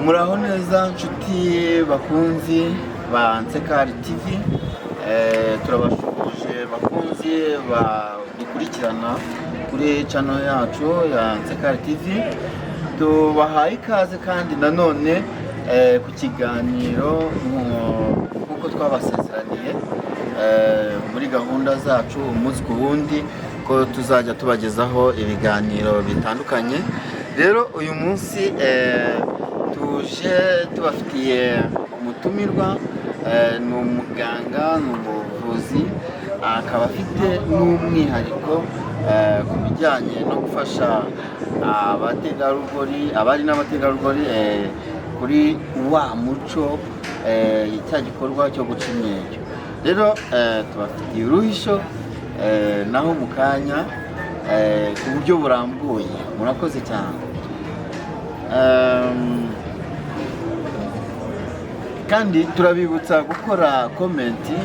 Muraho neza nshuti bakunzi ba Nsekari TV, turabashuje bakunzi badukurikirana kuri channel yacu ya Nsekari TV. Tubahaye ikaze kandi nanone ku kiganiro nkuko twabasezeraniye muri gahunda zacu umunsi ku wundi ko tuzajya tubagezaho ibiganiro bitandukanye. Rero uyu munsi tuje tubafitiye umutumirwa, ni umuganga, ni umuvuzi, akaba afite n'umwihariko ku bijyanye no gufasha abategarugori, abari n'abategarugori kuri wa muco, cya gikorwa cyo guca imyeyo. Rero tubafitiye uruhisho naho mu kanya ku buryo burambuye. Murakoze cyane. Kandi turabibutsa gukora komenti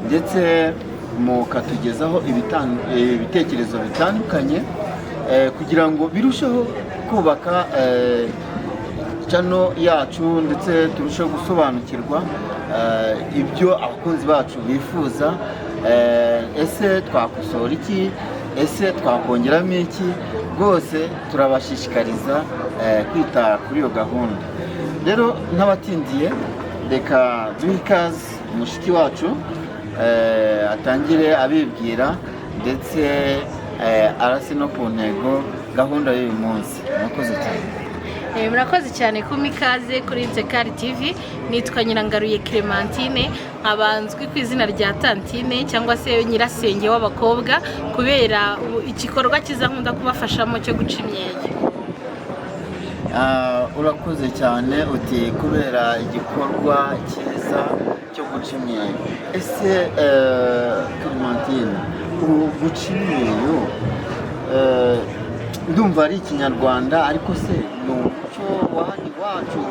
ndetse mukatugezaho ibitekerezo bitandukanye kugira ngo birusheho kubaka channel yacu, ndetse turusheho gusobanukirwa ibyo abakunzi bacu bifuza. Ese twakosora iki? Ese twakongeramo iki? Rwose turabashishikariza kwita kuri iyo gahunda. Rero n'abatindiye, reka duhe ikaze umushiki wacu atangire abibwira ndetse arase no ku ntego gahunda y'uyu munsi. Murakoze cyane. Murakoze cyane kumpa ikaze kuri Nsekari TV. Nitwa Nyirangaruye Clementine, abanzwi ku izina rya Tantine cyangwa se nyirasenge w'abakobwa, kubera igikorwa cyiza nkunda kubafashamo cyo guca imyeyo. Urakoze cyane, uti kubera igikorwa cyiza cyo guca imyeyo. Ese Clementine, guca imyeyo ndumva ari ikinyarwanda, ariko se ni umuco wa hano iwacu?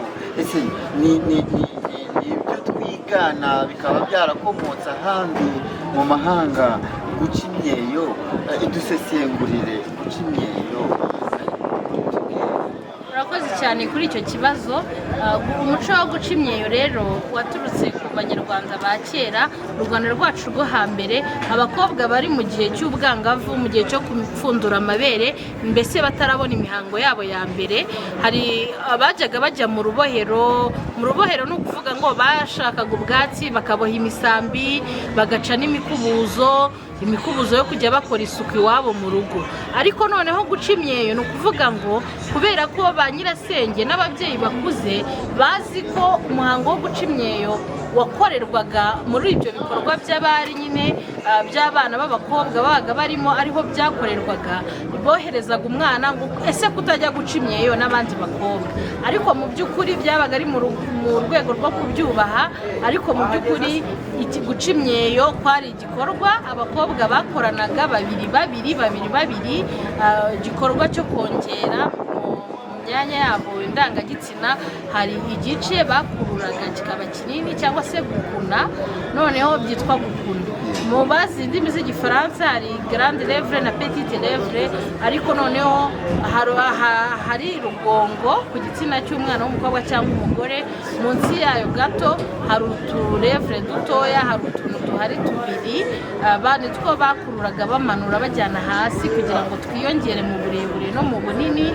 Ese ni ibyo twigana bikaba byarakomotse ahandi mu mahanga? Guca imyeyo, idusesengurire guca imyeyo. Murakoze cyane kuri icyo kibazo. Umuco wo guca imyeyo rero waturutse ku banyarwanda ba kera. Mu Rwanda rwacu rwo hambere, abakobwa bari mu gihe cy'ubwangavu, mu gihe cyo gupfundura amabere, mbese batarabona imihango yabo ya mbere, hari abajyaga bajya mu rubohero. Mu rubohero ni ukuvuga ngo bashakaga ubwatsi, bakaboha imisambi, bagaca n'imikubuzo yo kujya bakora isuku iwabo mu rugo. Ariko noneho guca imyeyo ni ukuvuga ngo kubera ko ba nyirasenge n'ababyeyi bakuze bazi ko umuhango wo guca imyeyo wakorerwaga muri ibyo bikorwa by'abari nyine by'abana b'abakobwa babaga barimo, ariho byakorerwaga, boherezaga umwana ngo ese kutajya guca imyeyo n'abandi bakobwa. Ariko mu by'ukuri byabaga ari mu rwego rwo kubyubaha, ariko mu by'ukuri guca imyeyo kwari igikorwa abakobwa bakoranaga babiri, igikorwa cyo kongera myanya yabo indangagitsina. Hari igice bakururaga kikaba kinini cyangwa se gukuna, noneho byitwa gukuna. Mu bazi indimi z'igifaransa hari grande lèvre na petite lèvre, ariko noneho hari rugongo ku gitsina cy'umwana w'umukobwa cyangwa umugore. Munsi yayo gato hari uturevre dutoya, hari utuntu duhari tubiri, nitwo bakururaga bamanura bajyana hasi kugira ngo twiyongere mu burebure no mu bunini.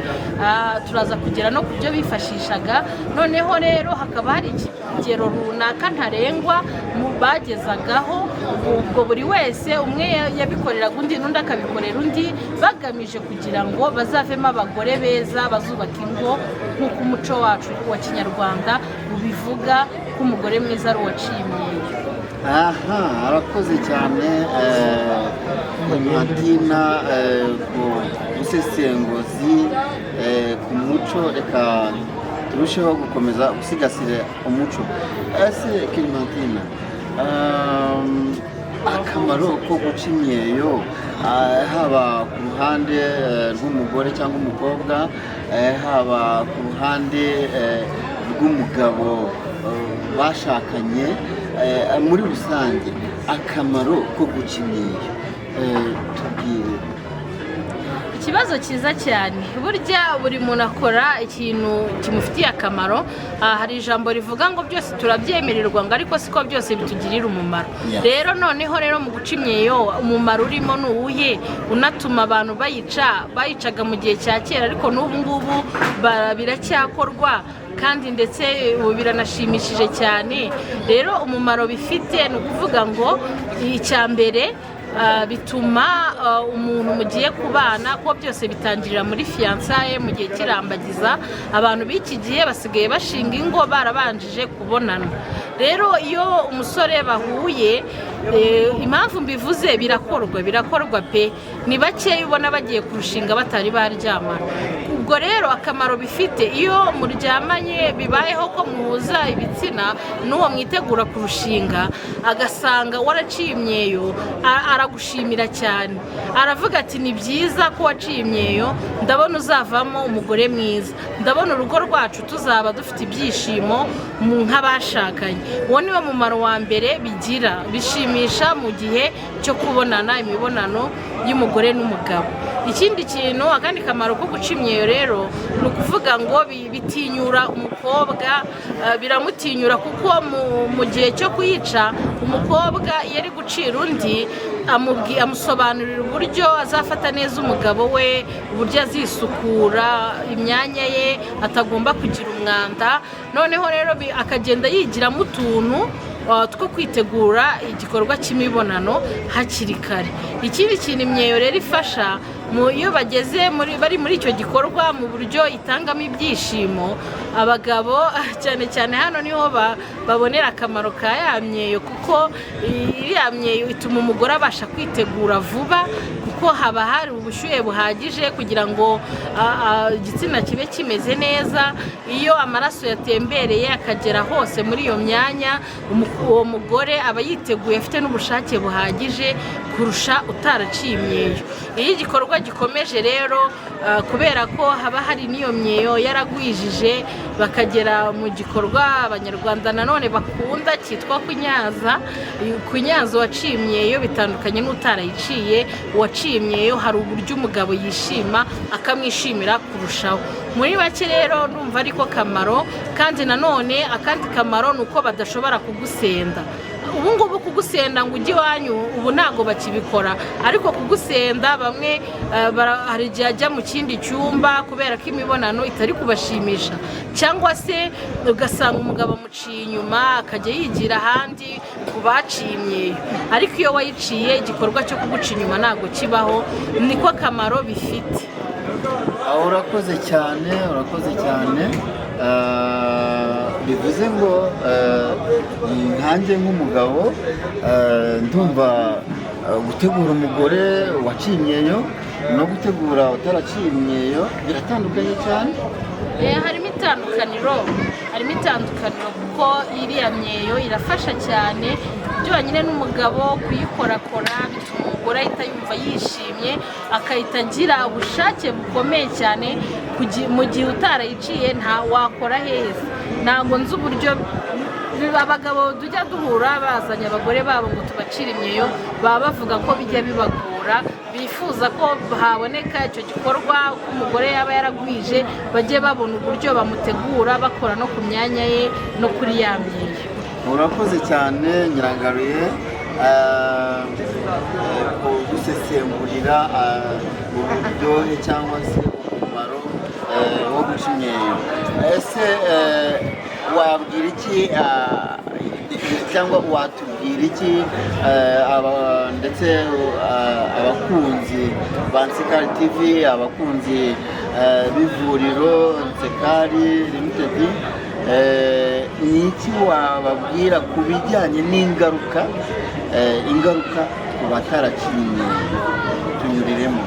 Turaza kugera no ku byo bifashishaga. Noneho rero hakaba hari ikigero runaka ntarengwa bagezagaho, ubwo buri wese umwe yabikoreraga undi, n'undi akabikorera undi, bagamije kugira ngo bazavemo abagore beza bazubaka ingo nk'uko umuco wacu wa kinyarwanda ubivuga ko umugore mwiza ari uwaciye imyeyo. Arakoze cyane Clementina ku busesenguzi ku muco. Reka turusheho gukomeza gusigasira umuco. Ese Clementina, akamaro ko guca imyeyo haba ku ruhande rw'umugore cyangwa umukobwa, haba ku ruhande rw'umugabo bashakanye, muri rusange akamaro ko guca imyeyo tubwire. ikibazo cyiza cyane. Burya buri muntu akora ikintu kimufitiye akamaro. Hari ijambo rivuga ngo byose turabyemererwa ngo ariko siko byose bitugirira umumaro. Rero noneho mu guca imyeyo umumaro urimo ni uwuhe unatuma abantu bayicaga mu gihe cya kera ariko n'ubu ngubu biracyakorwa kandi ndetse biranashimishije cyane. Rero umumaro bifite ni ukuvuga ngo icya mbere bituma umuntu mugiye kubana ko byose bitangirira muri fiançailles mu gihe kirambagiza. Abantu b'iki gihe basigaye bashinga ingo barabanjije kubonana. Rero iyo umusore bahuye impamvu mbivuze birakorwa pe, ni bake ubona bagiye kurushinga batari baryamana. Ubwo rero akamaro bifite iyo muryamanye bibayeho ko muhuza ibitsina n'uwo mwitegura kurushinga agasanga waraciye imyeyo aragushimira cyane, aravuga ati ni byiza ko waciye imyeyo, ndabona uzavamo umugore mwiza, ndabona urugo rwacu tuzaba dufite ibyishimo nk'abashakanye. Uwo niwo mumaro wa mbere bigira, bishimisha mu gihe cyo kubonana imibonano y'umugore n'umugabo. Ikindi kintu, akandi kamaro ko guca imyeyo rero ni ukuvuga ngo bitinyura umukobwa, biramutinyura kuko mu gihe cyo kuyica umukobwa iyo ari gucira undi amusobanurira uburyo azafata neza umugabo we, uburyo azisukura imyanya ye atagomba kugira umwanda. Noneho rero akagenda yigiramo utuntu two kwitegura igikorwa cy'imibonano hakiri kare. Ikindi kintu imyeyo rero ifasha iyo bageze bari muri icyo gikorwa mu buryo itangamo ibyishimo, abagabo cyane cyane hano niho babonera akamaro ka ya myeyo, kuko iriya myeyo ituma umugore abasha kwitegura vuba kuko haba hari ubushyuhe buhagije kugira ngo igitsina kibe kimeze neza. Iyo amaraso yatembereye akagera hose muri iyo myanya, uwo mugore aba yiteguye afite n'ubushake buhagije kurusha utaraciye imyeyo. Iyo igikorwa gikomeje rero kubera ko haba hari n'iyo myeyo yaragwijije, bakagera mu gikorwa abanyarwanda nanone bakunda cyitwa kunyaza. Kunyaza uwaciye imyeyo bitandukanye n'utarayiciye. Uwaciye imyeyo hari uburyo umugabo yishima akamwishimira kurushaho. Muri bake rero numva ariko kamaro. Kandi nanone akandi kamaro ni uko badashobora kugusenda. Ubu ngubu kugusenda ngo ujye iwanyu ubu ntabwo bakibikora, ariko kugusenda bamwe hari igihe ajya mu kindi cyumba kubera ko imibonano itari kubashimisha, cyangwa se ugasanga umugabo amuciye inyuma akajya yigira ahandi ku baciye imyeyo. Ariko iyo wayiciye igikorwa cyo kuguca inyuma ntabwo kibaho. Niko kamaro bifite. Urakoze cyane. Bivuze ngo nkanjye nk'umugabo ndumva gutegura umugore waciye imyeyo no gutegura utaraciye imyeyo biratandukanye cyane. Harimo itandukaniro kuko iriya myeyo irafasha cyane byonyine n'umugabo kuyikorakora, bituma umugore ahita yumva yishimye, akahita agira ubushake bukomeye cyane. Mu gihe utarayiciye nta wakora heza. Ntabwo nzi uburyo abagabo tujya duhura bazanye abagore babo ngo tubacire imyeyo, baba bavuga ko bijya bibagora, bifuza ko haboneka icyo gikorwa ko umugore yaba yaragwije, bajye babona uburyo bamutegura bakora no ku myanya ye no kuri ya myeyo. Urakoze cyane Nyirangaruye gusesengurira uburyohe cyangwa se umumaro wo guca imyeyo. Ese wabwira iki cyangwa watubwira iki ndetse abakunzi ba Nsekari TV, abakunzi b'ivuriro Nsekari Limited, ni iki wababwira ku bijyanye n'ingaruka ku bataraciye imyeyo? Tunyuriremo.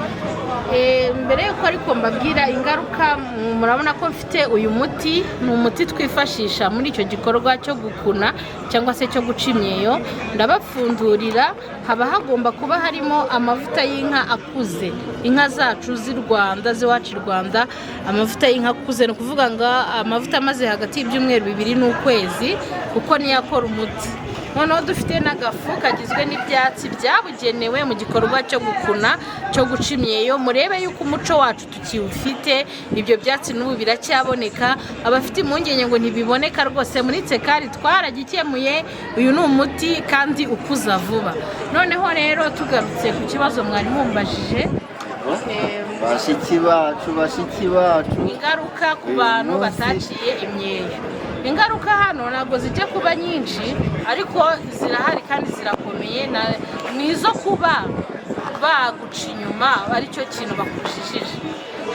Mbere yuko ariko mbabwira ingaruka, murabona ko mfite uyu muti. Ni umuti twifashisha muri icyo gikorwa cyo gukuna cyangwa se cyo guca imyeyo. Ndabapfundurira, haba hagomba kuba harimo amavuta y'inka akuze, inka zacu z'i Rwanda, z'iwacu i Rwanda. Amavuta y'inka akuze ni ukuvuga ngo amavuta amaze hagati y'ibyumweru 2 n'ukwezi, kuko niyo akora umuti. noneho dufite n'agafu kagizwe n'ibyatsi byabugenewe mu gikorwa cyo gukuna, cyo guca imyeyo. Murebe yuko umuco wacu tukiwufite, ibyo byatsi n'ubu biracyaboneka. Abafite impungenge ngo ntibiboneka, rwose muri Nsekari twaragikemuye. Uyu ni umuti kandi ukuza vuba. Noneho rero tugarutse ku kibazo mwari mumbajije, bashiki bacu ingaruka ku bantu bataciye imyeyo. Ingaruka hano ntabwo zijya kuba nyinshi, ariko zirahari kandi zirakomeye. Ni izo kuba baguca inyuma, aricyo kintu bakujijije.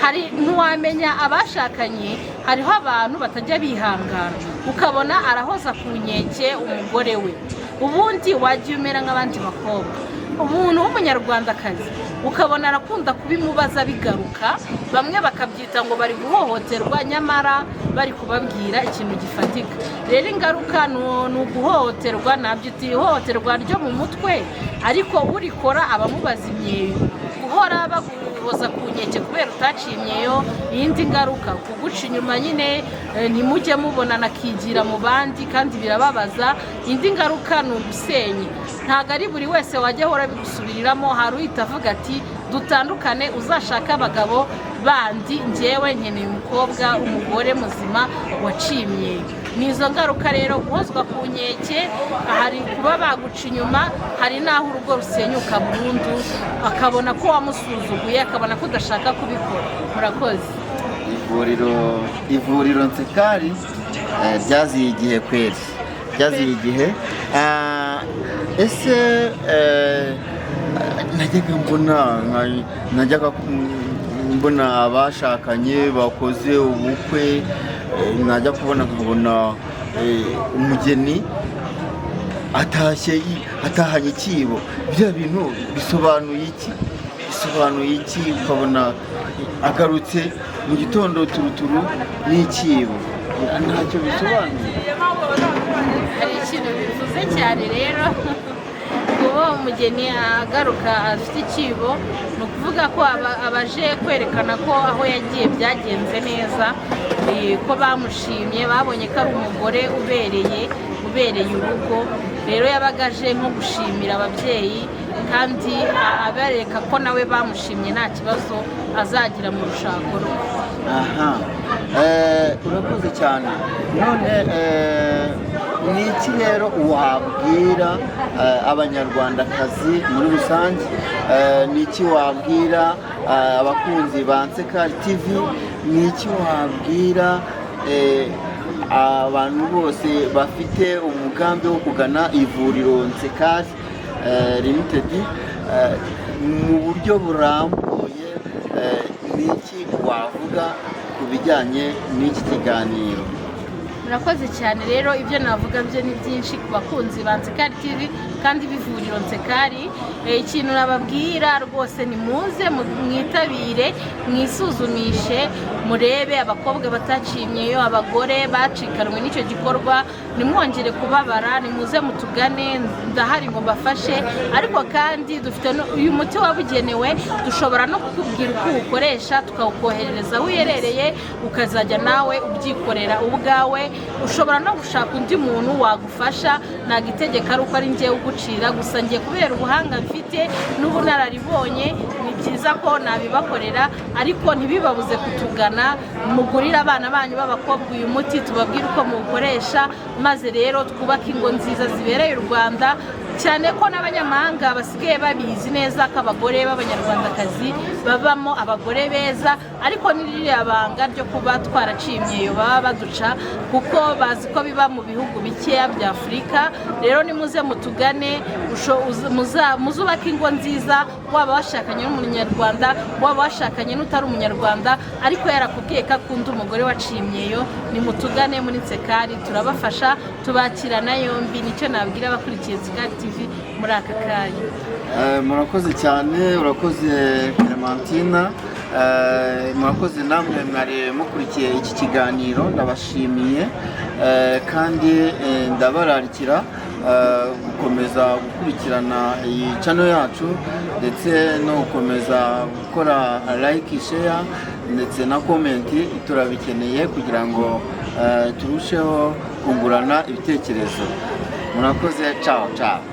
Hari ntiwamenya abashakanye, hariho abantu batajya bihangana, ukabona arahoza ku nkeke umugore we, ubundi wagiye umera nk'abandi bakobwa. Umuntu w'umunyarwandakazi ukabona arakunda kubimubaza bigaruka, bamwe bakabyita ngo bari guhohoterwa, nyamara bari kubabwira ikintu gifatika. Rero ingaruka ni uguhohoterwa, nabyita ihohoterwa ryo mu mutwe, ariko urikora abamubaza imyeyo. Guhora baguhoza ku nkeke kubera utaciye imyeyo, iyindi ngaruka kuguca inyuma nyine, ntimujye mubonana akigira mu bandi kandi birababaza. Indi ngaruka ni ugusenya. Ntabwo ari buri wese wajya ahora bigusubiriramo, hari uhita avuga ati dutandukane, uzashaka abagabo bandi, njyewe nkeneye umugore muzima waciye imyeyo. Ni izo ngaruka rero, guhozwa ku nkeke, hari kuba baguca inyuma, hari n'aho urugo rusenyuka burundu, akabona ko wamusuzuguye, akabona ko udashaka kubikora. Murakoze. Ivuriro Nsekari ryaziye igihe kweri, ryaziye igihe. Ese najyaga mbona abashakanye bakoze ubukwe, najya kubona nkabona umugeni atahanye ikibo. Bya bintu bisobanuye iki? Ukabona agarutse mu gitondo turuturu n'ikibo, ntacyo bisobanuye. Hari ikintu bivuze cyane rero, kuba umugeni agaruka afite ikibo, ni ukuvuga ko abaje kwerekana ko aho yagiye byagenze neza, ko bamushimye, babonye ko ari umugore ubereye urugo. Rero yabaga aje nko gushimira ababyeyi, kandi abereka ko nawe bamushimye nta kibazo azagira mu rushako rwe. Aha, urakoze cyane. None ni iki rero wabwira abanyarwandakazi muri rusange? Ni iki wabwira abakunzi ba Nsekari TV? Ni iki wabwira abantu bose bafite umugambi wo kugana ivuriro Nsekari Limited mu buryo burambuye? Ni iki wavuga ku bijyanye n'iki kiganiro? Murakoze cyane. Rero ibyo navuga byo ni byinshi ku bakunzi ba Nsekari TV kandi b'ivuriro Nsekari. Ikintu nababwira rwose, ni muze mwitabire, mwisuzumishe, murebe abakobwa bataciye imyeyo, abagore bacikanwe n'icyo gikorwa, nimwongere kubabara, nimuze mutugane, ndahari ngo mbafashe. Ariko kandi dufite uyu muti wabugenewe, dushobora no kukubwira uko uwukoresha, tukawukoherereza aho uherereye, ukazajya nawe ubyikorera ubwawe. Ushobora no gushaka undi muntu wagufasha, ntabwo itegeko ari uko ari njyewe ugucira, gusa ngiye kubera ubuhanga mfite n'ubunararibonye, ni byiza ko nabibakorera. Ariko ntibibabuze kutugana, mugurire abana banyu b'abakobwa uyu muti, tubabwire uko muwukoresha, maze rero twubake ingo nziza zibereye u Rwanda. Cyane ko n'abanyamahanga basigaye babizi neza ko abagore b'abanyarwandakazi babamo abagore beza, ariko n'iririya banga ryo kuba twaraciye imyeyo baba baduca, kuko bazi ko biba mu bihugu bikeya bya Afurika. Rero nimuze mutugane, muzubake ingo nziza, waba washakanye n'umunyarwanda, waba washakanye n'utari umunyarwanda, ariko yarakubwiye ko akunda umugore waciye imyeyo, nimutugane muri Nsekari, turabafasha, tubakirana yombi. Nicyo nabwira abakurikiye Nsekari TV muri aka kanya. Murakoze cyane, urakoze Clementina, murakoze namwe mwari mukurikiye iki kiganiro, ndabashimiye kandi ndabararikira gukomeza gukurikirana iyi channel yacu, ndetse no gukomeza gukora like, share ndetse na comment. Turabikeneye kugira ngo turusheho kungurana ibitekerezo. murakoze, ciao ciao.